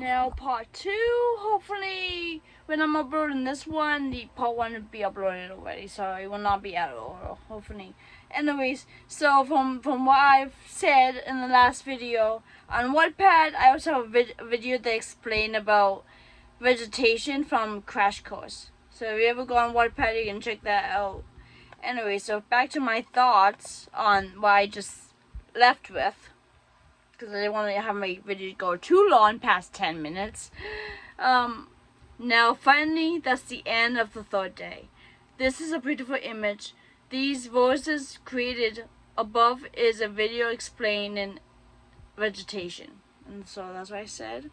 Now part 2, hopefully when I'm uploading this one, the part 1 will be uploaded already, so it will not be out of order, hopefully. Anyways, so from what I've said in the last video, on Wattpad, I also have a video that explain about vegetation from Crash Course. So if you ever go on Wattpad, you can check that out. Anyway, so back to my thoughts on what I just left with, because I didn't want to have my video go too long, past 10 minutes. Now finally, that's the end of the third day. This is a beautiful image. These voices created above is a video explaining vegetation. And so that's what I said.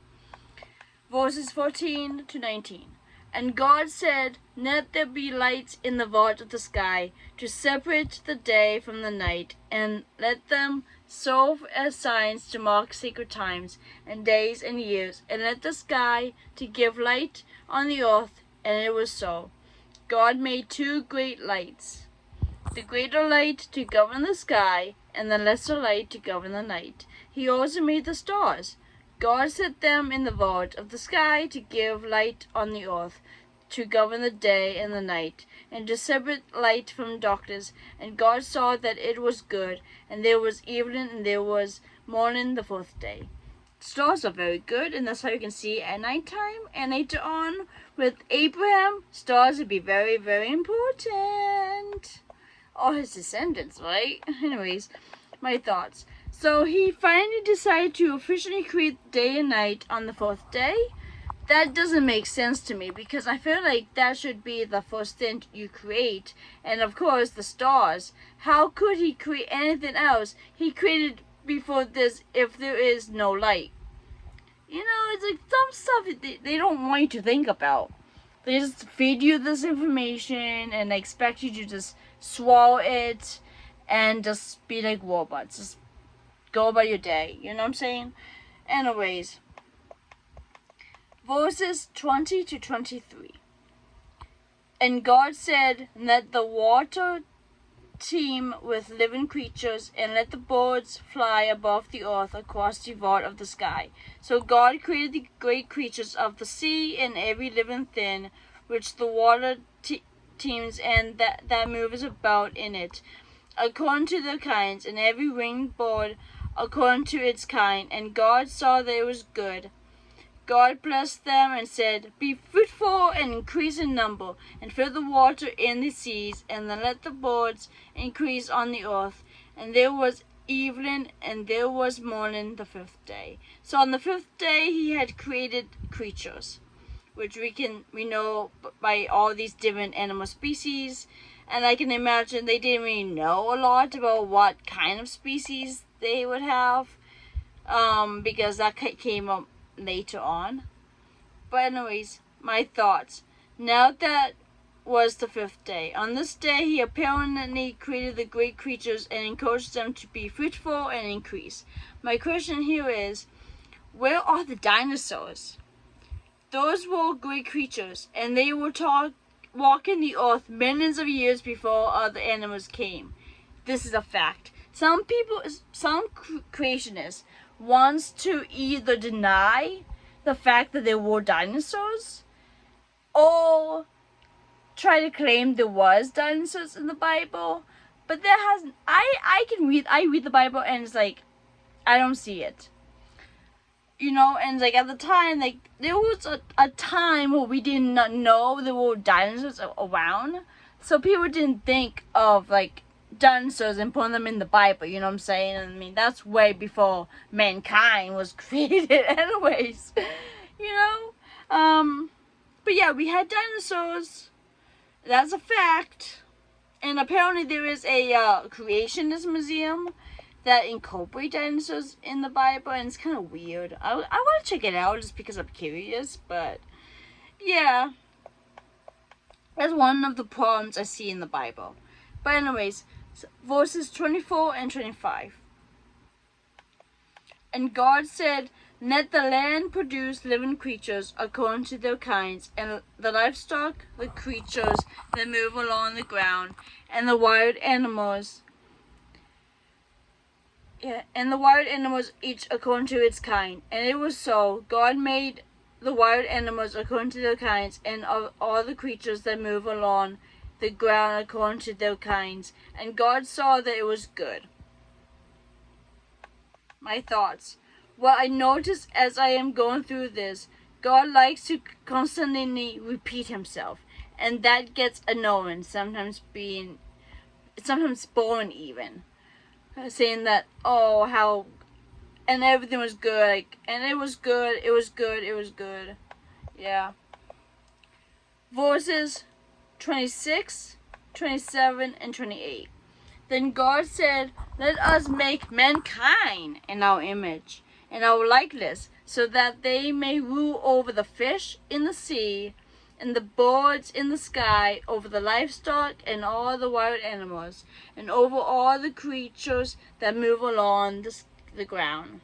Verses 14 to 19. And God said, let there be lights in the vault of the sky to separate the day from the night, and let them serve as signs to mark sacred times and days and years, and let the sky to give light on the earth. And it was so. God made two great lights, the greater light to govern the sky, and the lesser light to govern the night. He also made the stars. God set them in the vault of the sky to give light on the earth, to govern the day and the night, and to separate light from darkness. And God saw that it was good, and there was evening, and there was morning the fourth day. Stars are very good, and that's how you can see at nighttime. And later on, with Abraham, stars would be very, very important. All his descendants, right? Anyways, my thoughts. So he finally decided to officially create day and night on the fourth day. That doesn't make sense to me, because I feel like that should be the first thing you create. And of course, the stars. How could he create anything else? He created before this if there is no light. You know, it's like some stuff they don't want you to think about. They just feed you this information and expect you to just swallow it and just be like robots. Just go about your day, you know what I'm saying? Anyways, verses 20 to 23. And God said, let the water teem with living creatures, and let the birds fly above the earth across the vault of the sky. So God created the great creatures of the sea and every living thing which the water teems and that moves about in it, according to their kinds, and every winged bird according to its kind. And God saw that it was good. God blessed them and said, be fruitful and increase in number, and fill the water in the seas, and then let the birds increase on the earth. And there was evening, and there was morning the fifth day. So on the fifth day he had created creatures, which we know by all these different animal species. And I can imagine they didn't really know a lot about what kind of species they would have, because that came up later on. But anyways, my thoughts. Now that was the fifth day. On this day he apparently created the great creatures and encouraged them to be fruitful and increase. My question here is, where are the dinosaurs? Those were great creatures, and they were walking the earth millions of years before other animals came. This is a fact. Some creationists wants to either deny the fact that there were dinosaurs, or try to claim there was dinosaurs in the Bible. But there hasn't. I read the Bible, and it's like, I don't see it. You know, and like at the time, like there was a time where we did not know there were dinosaurs around, so people didn't think of like dinosaurs and put them in the Bible, you know what I'm saying? I mean, that's way before mankind was created anyways, you know? But yeah, we had dinosaurs. That's a fact. And apparently there is a creationist museum that incorporate dinosaurs in the Bible, and it's kind of weird. I want to check it out just because I'm curious, but yeah, that's one of the problems I see in the Bible. But anyways, verses 24 and 25. And God said, let the land produce living creatures according to their kinds, and the livestock, the creatures that move along the ground, and the wild animals Yeah, and the wild animals each according to its kind. And it was so. God made the wild animals according to their kinds, and of all the creatures that move along the ground according to their kinds. And God saw that it was good. My thoughts. What I notice as I am going through this, God likes to constantly repeat himself. And that gets annoying, sometimes boring even. Saying that, oh, how, and everything was good, like, and it was good, it was good, it was good. Yeah. Verses 26, 27, and 28. Then God said, let us make mankind in our image, in our likeness, so that they may rule over the fish in the sea, and the birds in the sky, over the livestock and all the wild animals, and over all the creatures that move along the ground.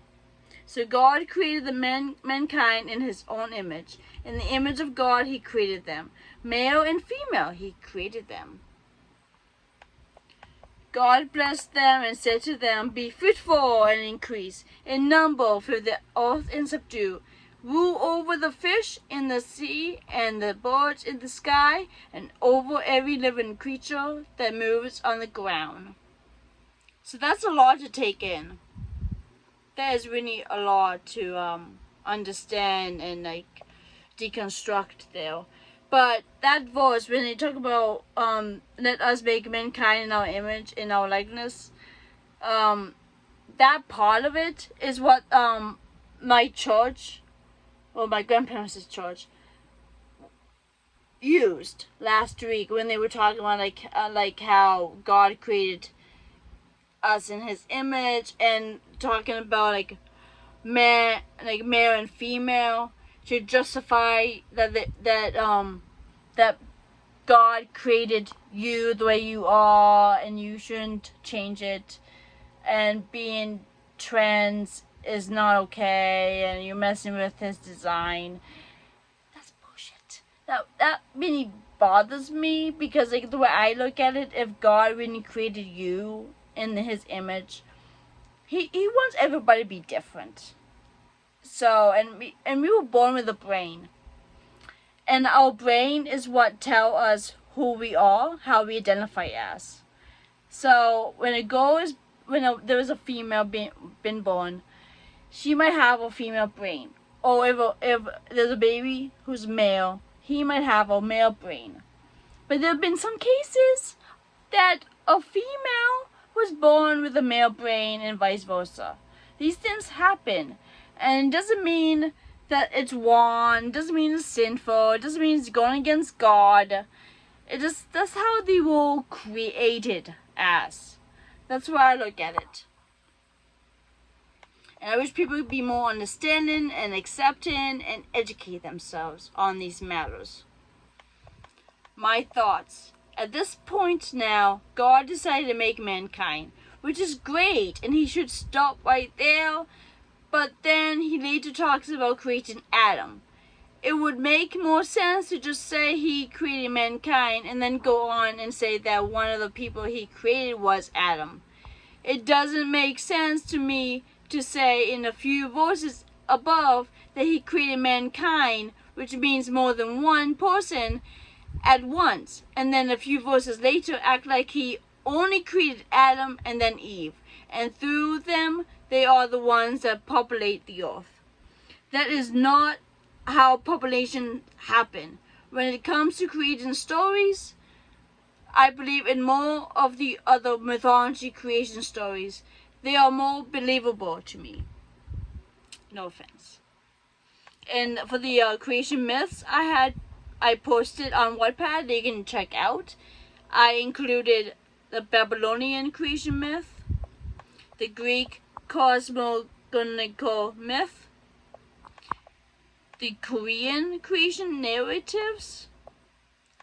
So God created the mankind in his own image. In the image of God he created them. Male and female he created them. God blessed them and said to them, be fruitful and increase in number, fill the earth and subdue. Rule over the fish in the sea and the birds in the sky, and over every living creature that moves on the ground. So that's a lot to take in. That is really a lot to understand and like deconstruct there. But that verse, when they talk about let us make mankind in our image, in our likeness, that part of it is what my church, or my grandparents' church, used last week when they were talking about like how God created us in his image, and talking about like male and female, to justify that God created you the way you are and you shouldn't change it, and being trans is not okay and you're messing with his design. That's bullshit. That really bothers me, because like the way I look at it, if God really created you in his image, he wants everybody to be different. So and we were born with a brain, and our brain is what tell us who we are, how we identify as. So when there is a female been born, she might have a female brain. Or if there's a baby who's male, he might have a male brain. But there have been some cases that a female was born with a male brain and vice versa. These things happen. And it doesn't mean that it's wrong, it doesn't mean it's sinful, it doesn't mean it's going against God. That's how they were created as. That's why I look at it. And I wish people would be more understanding and accepting and educate themselves on these matters. My thoughts. At this point now, God decided to make mankind, which is great, and he should stop right there. But then he later talks about creating Adam. It would make more sense to just say he created mankind and then go on and say that one of the people he created was Adam. It doesn't make sense to me to say in a few verses above that he created mankind, which means more than one person at once, and then a few verses later act like he only created Adam and then Eve, and through them they are the ones that populate the earth. That is not how population happen. When it comes to creating stories, I believe in more of the other mythology creation stories. They are more believable to me. No offense. And for the creation myths I posted on Wattpad, they can check out. I included the Babylonian creation myth, the Greek cosmogonical myth, the Korean creation narratives.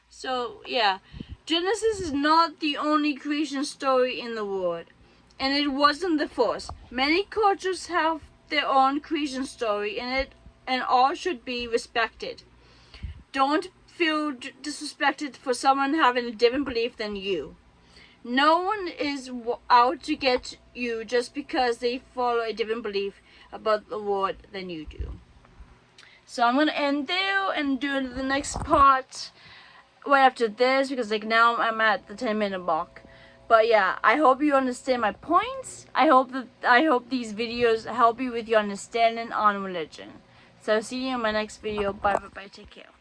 So yeah, Genesis is not the only creation story in the world, and it wasn't the first. Many cultures have their own creation story, and all should be respected. Don't feel disrespected for someone having a different belief than you. No one is out to get you just because they follow a different belief about the Lord than you do. So I'm gonna end there and do the next part right after this, because like now I'm at the 10-minute mark. But yeah, I hope you understand my points. I hope these videos help you with your understanding on religion. So see you in my next video. Bye bye bye. Take care.